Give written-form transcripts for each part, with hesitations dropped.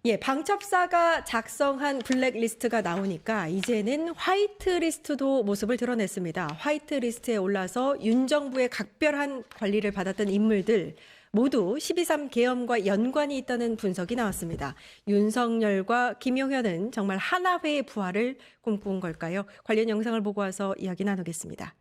예, 방첩사가 작성한 블랙리스트가 나오니까 이제는 화이트리스트도 모습을 드러냈습니다. 화이트리스트에 올라서 윤 정부의 각별한 관리를 받았던 인물들 모두 12.3 계엄과 연관이 있다는 분석이 나왔습니다. 윤석열과 김용현은 정말 하나회의 부활을 꿈꾼 걸까요? 관련 영상을 보고 와서 이야기 나누겠습니다.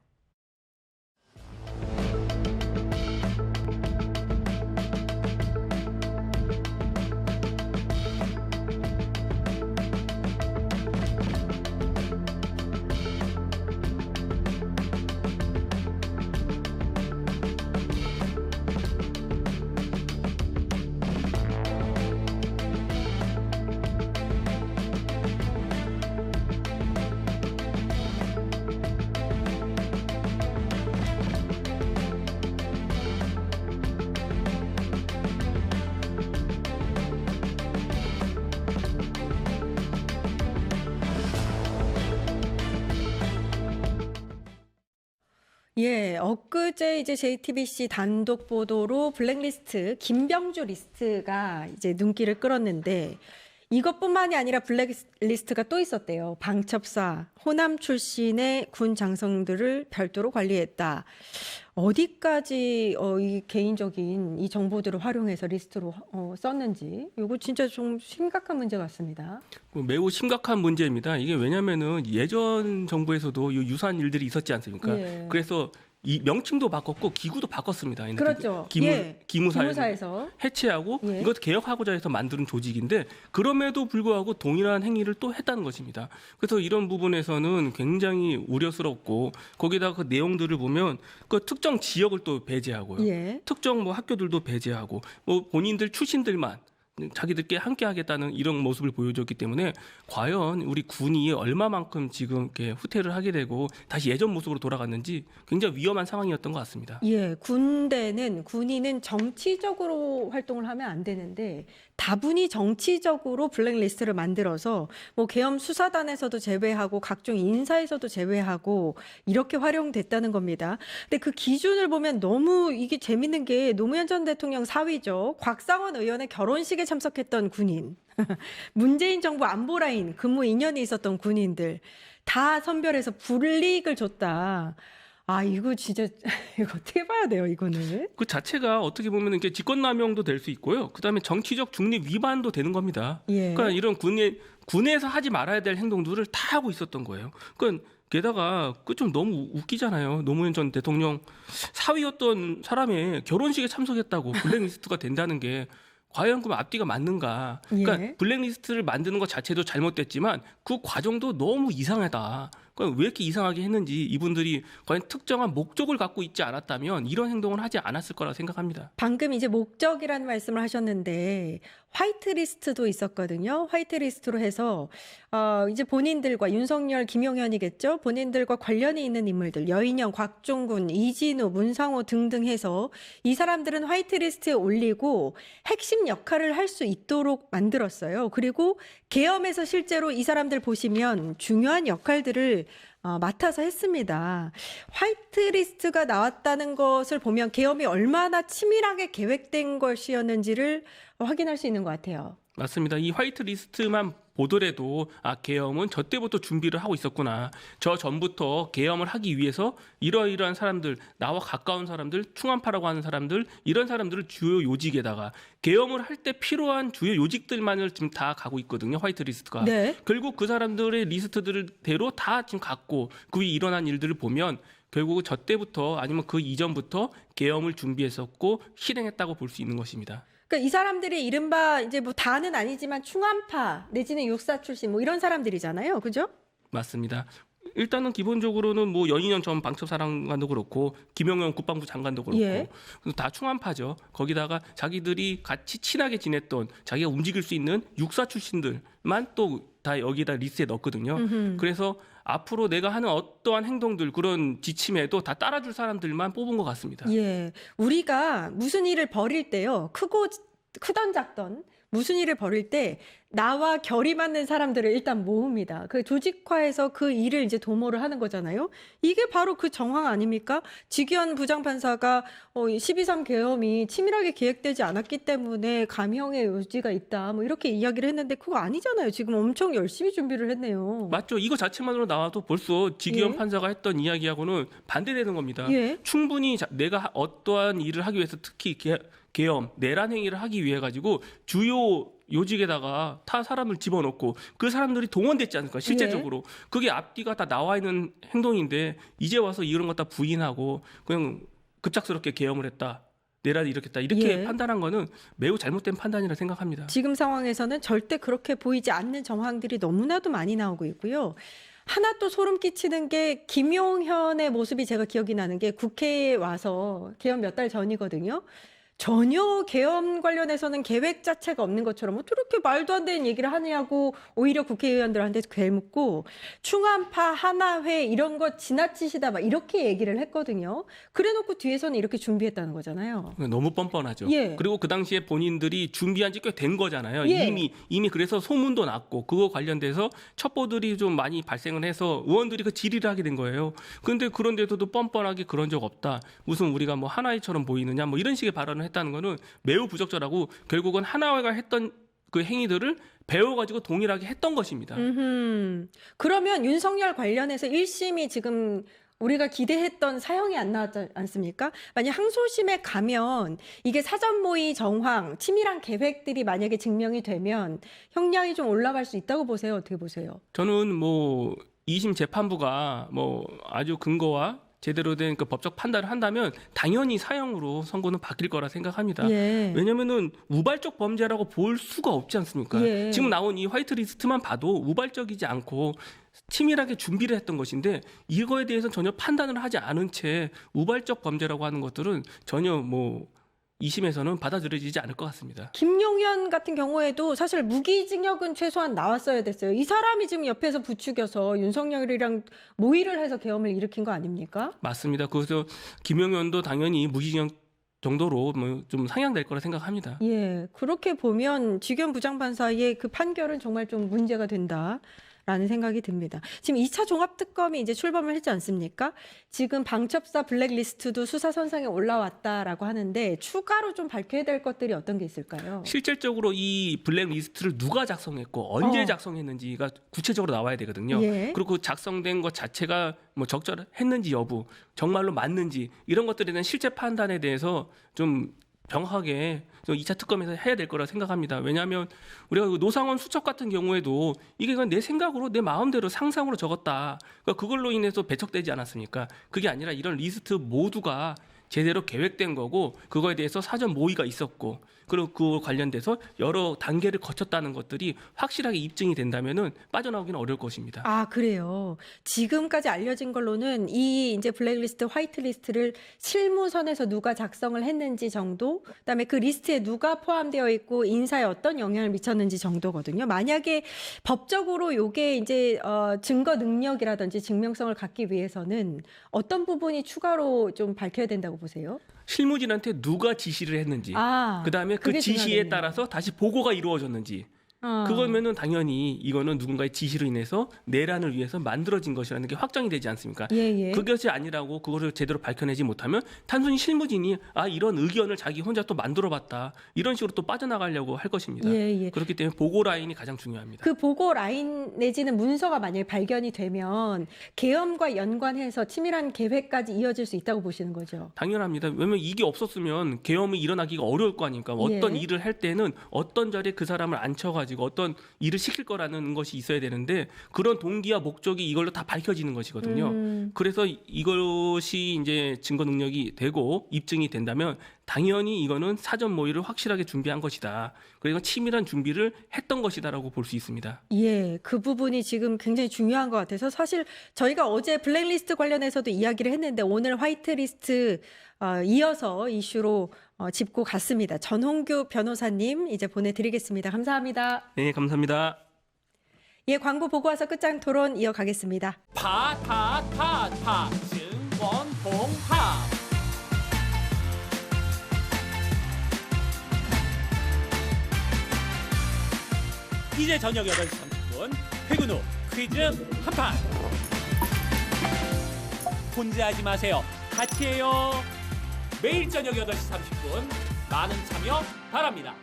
예, 엊그제 이제 JTBC 단독 보도로 블랙리스트 김병주 리스트가 이제 눈길을 끌었는데 이것뿐만이 아니라 블랙리스트가 또 있었대요. 방첩사, 호남 출신의 군 장성들을 별도로 관리했다. 어디까지 이 개인적인 이 정보들을 활용해서 리스트로 썼는지 이거 진짜 좀 심각한 문제 같습니다. 매우 심각한 문제입니다. 이게 왜냐면은 예전 정부에서도 유사한 일들이 있었지 않습니까? 예. 그래서 이 명칭도 바꿨고 기구도 바꿨습니다. 그렇죠. 기무사에서 해체하고 예. 이것 개혁하고자 해서 만드는 조직인데 그럼에도 불구하고 동일한 행위를 또 했다는 것입니다. 그래서 이런 부분에서는 굉장히 우려스럽고 거기다가 그 내용들을 보면 그 특정 지역을 또 배제하고요. 예. 특정 뭐 학교들도 배제하고 뭐 본인들 출신들만 자기들끼리 함께 하겠다는 이런 모습을 보여줬기 때문에 과연 우리 군이 얼마만큼 지금 이렇게 후퇴를 하게 되고 다시 예전 모습으로 돌아갔는지 굉장히 위험한 상황이었던 것 같습니다. 예, 군인은 정치적으로 활동을 하면 안 되는데 다분히 정치적으로 블랙리스트를 만들어서 뭐 계엄 수사단에서도 제외하고 각종 인사에서도 제외하고 이렇게 활용됐다는 겁니다. 근데 그 기준을 보면 너무 이게 재밌는 게 노무현 전 대통령 사위죠. 곽상원 의원의 결혼식에 참석했던 군인, 문재인 정부 안보라인 근무 인연이 있었던 군인들 다 선별해서 불이익을 줬다. 아, 이거 진짜 이거 어떻게 봐야 돼요, 이거는? 그 자체가 어떻게 보면 이게 직권남용도 될 수 있고요. 그다음에 정치적 중립 위반도 되는 겁니다. 예. 그러니까 이런 군에서 하지 말아야 될 행동들을 다 하고 있었던 거예요. 그러니까 게다가 그 좀 너무 웃기잖아요. 노무현 전 대통령 사위였던 사람의 결혼식에 참석했다고 블랙리스트가 된다는 게 과연 그 앞뒤가 맞는가? 그러니까 예. 블랙리스트를 만드는 것 자체도 잘못됐지만 그 과정도 너무 이상하다. 그러니까 왜 이렇게 이상하게 했는지 이분들이 과연 특정한 목적을 갖고 있지 않았다면 이런 행동을 하지 않았을 거라고 생각합니다. 방금 이제 목적이라는 말씀을 하셨는데 화이트리스트도 있었거든요. 화이트리스트로 해서 이제 본인들과 윤석열, 김용현이겠죠. 본인들과 관련이 있는 인물들, 여인영, 곽종군, 이진우, 문상호 등등 해서 이 사람들은 화이트리스트에 올리고 핵심 역할을 할 수 있도록 만들었어요. 그리고 계엄에서 실제로 이 사람들 보시면 중요한 역할들을 맡아서 했습니다. 화이트리스트가 나왔다는 것을 보면 계엄이 얼마나 치밀하게 계획된 것이었는지를 확인할 수 있는 것 같아요. 맞습니다. 이 화이트 리스트만 보더라도 계엄은 저 때부터 준비를 하고 있었구나. 저 전부터 계엄을 하기 위해서 이러이러한 사람들, 나와 가까운 사람들, 충암파라고 하는 사람들, 이런 사람들을 주요 요직에다가 계엄을 할 때 필요한 주요 요직들만을 지금 다 가고 있거든요. 화이트 리스트가. 네. 결국 그 사람들의 리스트들대로 다 지금 갖고 그 위에 일어난 일들을 보면 결국 저 때부터 아니면 그 이전부터 계엄을 준비했었고 실행했다고 볼 수 있는 것입니다. 그러니까 이 사람들이 이른바 이제 뭐 다는 아니지만 충암파 내지는 육사 출신 뭐 이런 사람들이잖아요. 그죠? 맞습니다. 일단은 기본적으로는 뭐 연인영 전 방첩사령관도 그렇고 김영현 국방부 장관도 그렇고 예. 다 충암파죠. 거기다가 자기들이 같이 친하게 지냈던 자기가 움직일 수 있는 육사 출신들만 또 다 여기다 리스트에 넣었거든요. 그래서 앞으로 내가 하는 어떠한 행동들 그런 지침에도 다 따라줄 사람들만 뽑은 것 같습니다. 예. 우리가 무슨 일을 벌일 때요. 크던 작던 무슨 일을 벌일 때 나와 결이 맞는 사람들을 일단 모읍니다. 그 조직화해서 그 일을 이제 도모를 하는 거잖아요. 이게 바로 그 정황 아닙니까? 직위원 부장판사가 12.3 계엄이 치밀하게 기획되지 않았기 때문에 감형의 요지가 있다. 뭐 이렇게 이야기를 했는데 그거 아니잖아요. 지금 엄청 열심히 준비를 했네요. 맞죠? 이거 자체만으로 나와도 벌써 직위원 예. 판사가 했던 이야기하고는 반대되는 겁니다. 예. 충분히 내가 어떠한 일을 하기 위해서 특히 계엄, 내란 행위를 하기 위해 가지고 주요 요직에다가 타 사람을 집어넣고 그 사람들이 동원됐지 않습니까? 실제적으로. 그게 앞뒤가 다 나와 있는 행동인데 이제 와서 이런 것 다 부인하고 그냥 급작스럽게 계엄을 했다. 내란을 일으켰다. 이렇게 예. 판단한 거는 매우 잘못된 판단이라 생각합니다. 지금 상황에서는 절대 그렇게 보이지 않는 정황들이 너무나도 많이 나오고 있고요. 하나 또 소름 끼치는 게 김용현의 모습이 제가 기억이 나는 게 국회에 와서 계엄 몇 달 전이거든요. 전혀 계엄 관련해서는 계획 자체가 없는 것처럼 어떻게 말도 안 되는 얘기를 하냐고 오히려 국회의원들한테 되묻고 충암파 하나회 이런 거 지나치시다 막 이렇게 얘기를 했거든요. 그래놓고 뒤에서는 이렇게 준비했다는 거잖아요. 너무 뻔뻔하죠. 예. 그리고 그 당시에 본인들이 준비한 지 꽤 된 거잖아요. 예. 이미 그래서 소문도 났고 그거 관련돼서 첩보들이 좀 많이 발생을 해서 의원들이 그 질의를 하게 된 거예요. 그런데 그런데도 뻔뻔하게 그런 적 없다. 무슨 우리가 뭐 하나회처럼 보이느냐 뭐 이런 식의 발언을 했다는 거는 매우 부적절하고 결국은 하나회가 했던 그 행위들을 배워가지고 동일하게 했던 것입니다. 그러면 윤석열 관련해서 1심이 지금 우리가 기대했던 사형이 안 나왔지 않습니까? 만약 항소심에 가면 이게 사전 모의 정황, 치밀한 계획들이 만약에 증명이 되면 형량이 좀 올라갈 수 있다고 보세요? 어떻게 보세요? 저는 뭐 2심 재판부가 뭐 아주 근거와 제대로 된 그 법적 판단을 한다면 당연히 사형으로 선고는 바뀔 거라 생각합니다. 예. 왜냐면은 우발적 범죄라고 볼 수가 없지 않습니까? 예. 지금 나온 이 화이트 리스트만 봐도 우발적이지 않고 치밀하게 준비를 했던 것인데 이거에 대해서 전혀 판단을 하지 않은 채 우발적 범죄라고 하는 것들은 전혀 뭐 2심에서는 받아들여지지 않을 것 같습니다. 김용현 같은 경우에도 사실 무기징역은 최소한 나왔어야 됐어요. 이 사람이 지금 옆에서 부추겨서 윤석열이랑 모의를 해서 계엄을 일으킨 거 아닙니까? 맞습니다. 그래서 김용현도 당연히 무기징역 정도로 뭐 좀 상향될 거라 생각합니다. 예, 그렇게 보면 직위원 부장판사의 그 판결은 정말 좀 문제가 된다라는 생각이 듭니다. 지금 2차 종합특검이 이제 출범을 했지 않습니까? 지금 방첩사 블랙리스트도 수사선상에 올라왔다라고 하는데 추가로 좀 밝혀야 될 것들이 어떤 게 있을까요? 실질적으로 이 블랙리스트를 누가 작성했고 언제 작성했는지가 구체적으로 나와야 되거든요. 예. 그리고 작성된 것 자체가 뭐 적절했는지 여부, 정말로 맞는지 이런 것들에 대한 실제 판단에 대해서 좀 정확하게 2차 특검에서 해야 될 거라 생각합니다. 왜냐하면 우리가 그 노상원 수첩 같은 경우에도 이게 그냥 내 생각으로 내 마음대로 상상으로 적었다. 그러니까 그걸로 인해서 배척되지 않았습니까? 그게 아니라 이런 리스트 모두가 제대로 계획된 거고 그거에 대해서 사전 모의가 있었고 그리고 그 관련돼서 여러 단계를 거쳤다는 것들이 확실하게 입증이 된다면은 빠져나오기는 어려울 것입니다. 아, 그래요. 지금까지 알려진 걸로는 이 이제 블랙리스트, 화이트리스트를 실무선에서 누가 작성을 했는지 정도, 그다음에 그 리스트에 누가 포함되어 있고 인사에 어떤 영향을 미쳤는지 정도거든요. 만약에 법적으로 요게 이제 증거 능력이라든지 증명성을 갖기 위해서는 어떤 부분이 추가로 좀 밝혀야 된다고 보세요? 실무진한테 누가 지시를 했는지, 그다음에 그 그게 지시에 중요하겠네요. 따라서 다시 보고가 이루어졌는지. 그거면은 당연히 이거는 누군가의 지시로 인해서 내란을 위해서 만들어진 것이라는 게 확정이 되지 않습니까? 예. 그것이 아니라고 그거를 제대로 밝혀내지 못하면 단순히 실무진이 이런 의견을 자기 혼자 또 만들어봤다 이런 식으로 또 빠져나가려고 할 것입니다. 예. 그렇기 때문에 보고 라인이 가장 중요합니다. 그 보고 라인 내지는 문서가 만약에 발견이 되면 계엄과 연관해서 치밀한 계획까지 이어질 수 있다고 보시는 거죠? 당연합니다. 왜냐면 이게 없었으면 계엄이 일어나기가 어려울 거 아닙니까? 어떤 예. 일을 할 때는 어떤 자리에 그 사람을 앉혀가지고 어떤 일을 시킬 거라는 것이 있어야 되는데 그런 동기와 목적이 이걸로 다 밝혀지는 것이거든요. 그래서 이것이 이제 증거 능력이 되고 입증이 된다면 당연히 이거는 사전 모의를 확실하게 준비한 것이다. 그리고 치밀한 준비를 했던 것이다라고 볼 수 있습니다. 예, 그 부분이 지금 굉장히 중요한 것 같아서 사실 저희가 어제 블랙리스트 관련해서도 이야기를 했는데 오늘 화이트리스트 이어서 이슈로 짚고 갔습니다. 전홍규 변호사님 이제 보내드리겠습니다. 감사합니다. 네, 감사합니다. 예, 광고 보고 와서 끝장 토론 이어가겠습니다. 파타타타 증권봉합 이제 저녁 8시 30분 퇴근 후 퀴즈 한판. 혼자 하지 마세요. 같이 해요. 매일 저녁 8시 30분 많은 참여 바랍니다.